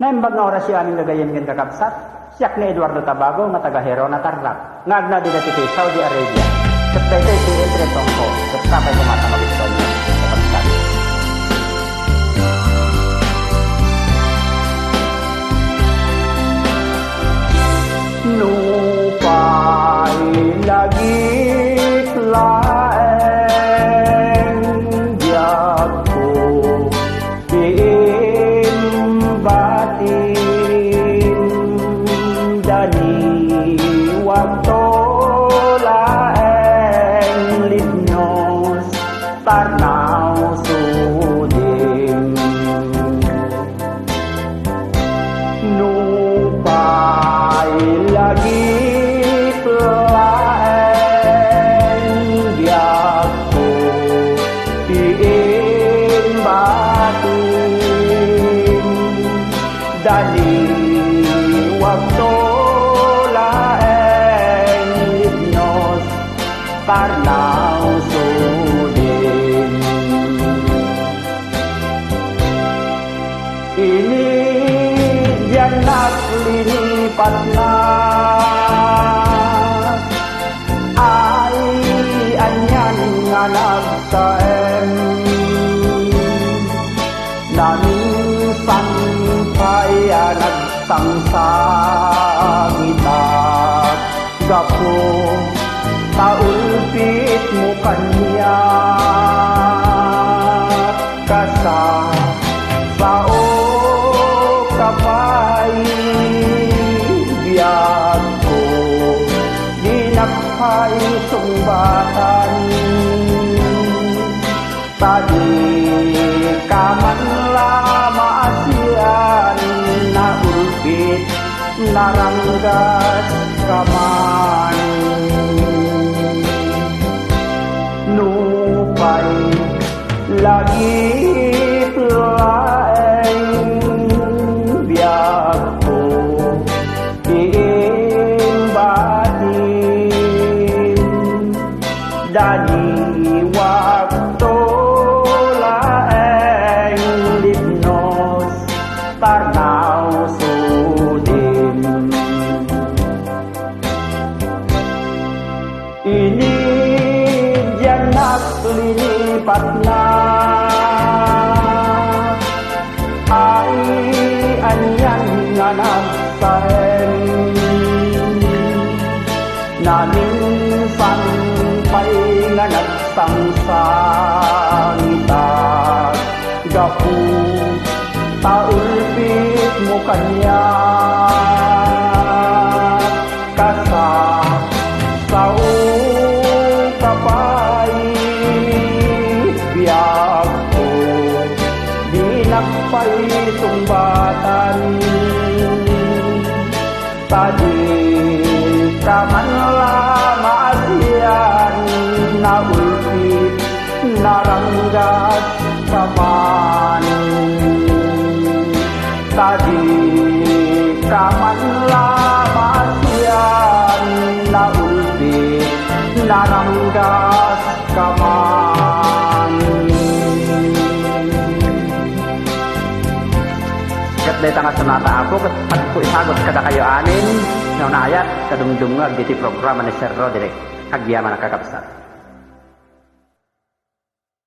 Naimbag nga oras siya aming gagayin ng kakabsat, siyak ni Eduardo Tabago nga taga-hero na tarlak. Ngagna din natin kay Saudi Arabia. Kaptay si Entre Tongko, kaptapay kumatamag ito niya kakabsat. Nupay lagit laeng diyak ko dani waktu laeng litnos tarnau suding nupai lagi laeng biakku diin batin dani waktu Parnau sudin ini janak linipat na ay anyan nga nagsaem namin sampay nagsangsangita gapo taulpit mo kanya kasa sao kapay biyak ko dinakpay sumbatan tadi kaman lamasian na ulpit naranggas kaman nupay lagi laeng biyak ko diimbatin dani waktu laeng litnos tarnau sudin ini janak linipat na ay anyan nga nagsaem namin sampay nga nagsangsangita gapu taulpit mo kanya kasa sao kapay biyak ko dinakpay sumbatan tadi kaman lamasian na ulpit naranggas kaman tadi kaman lamasian na ulpit naranggas kaman katday tanga sonata ako kat ko isagot kada kayo anin naunayat kadumdumag diti programa ni Sir Roderick agyaman nakakabsat.